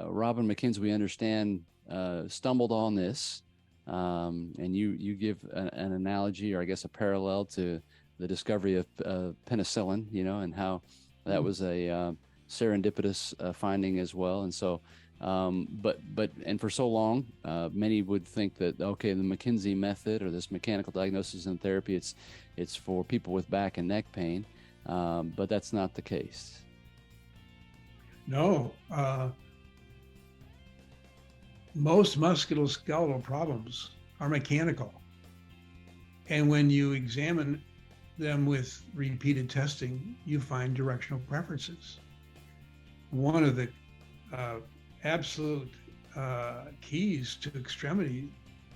Robin McKenzie, we understand, stumbled on this, and you give an analogy, or I guess a parallel to the discovery of penicillin, and how that was a serendipitous finding as well. And so, and for so long, many would think that, okay, the McKenzie method, or this mechanical diagnosis and therapy, it's for people with back and neck pain, but that's not the case. No, most musculoskeletal problems are mechanical. And when you examine them with repeated testing, you find directional preferences. One of the absolute keys to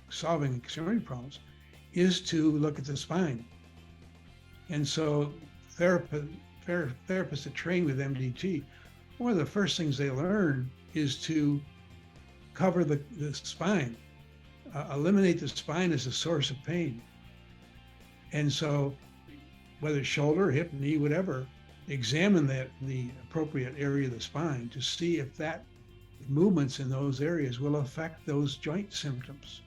solving extremity problems is to look at the spine. And so therapists that train with MDT, one of the first things they learn is to cover the spine, eliminate the spine as a source of pain. And so whether it's shoulder, hip, knee, whatever, examine the appropriate area of the spine to see if that movements in those areas will affect those joint symptoms.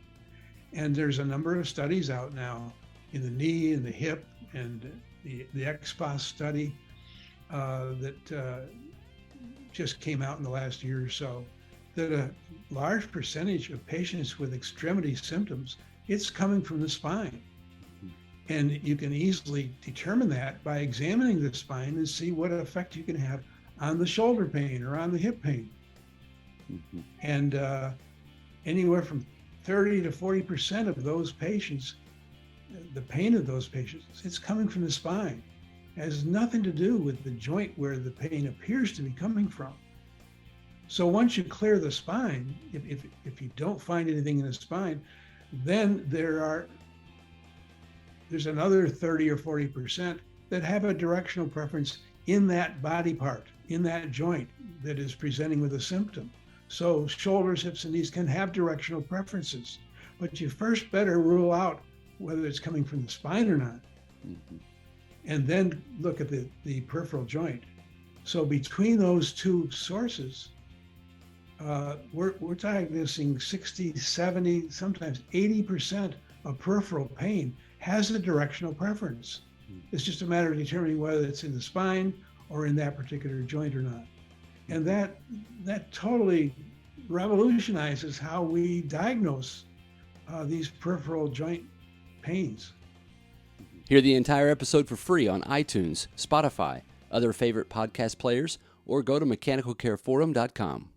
And there's a number of studies out now in the knee and the hip, and the XPOS study that just came out in the last year or so, that a large percentage of patients with extremity symptoms, it's coming from the spine. And you can easily determine that by examining the spine and see what effect you can have on the shoulder pain or on the hip pain. Mm-hmm. And anywhere from 30 to 40% of those patients, the pain of those patients, it's coming from the spine. It has nothing to do with the joint where the pain appears to be coming from. So once you clear the spine, if you don't find anything in the spine, then there's another 30 or 40% that have a directional preference in that body part, in that joint that is presenting with a symptom. So shoulders, hips, and knees can have directional preferences, but you first better rule out whether it's coming from the spine or not. Mm-hmm. And then look at the peripheral joint. So between those two sources, we're diagnosing 60, 70, sometimes 80% of peripheral pain has a directional preference. It's just a matter of determining whether it's in the spine or in that particular joint or not. And that totally revolutionizes how we diagnose these peripheral joint pains. Hear the entire episode for free on iTunes, Spotify, other favorite podcast players, or go to mechanicalcareforum.com.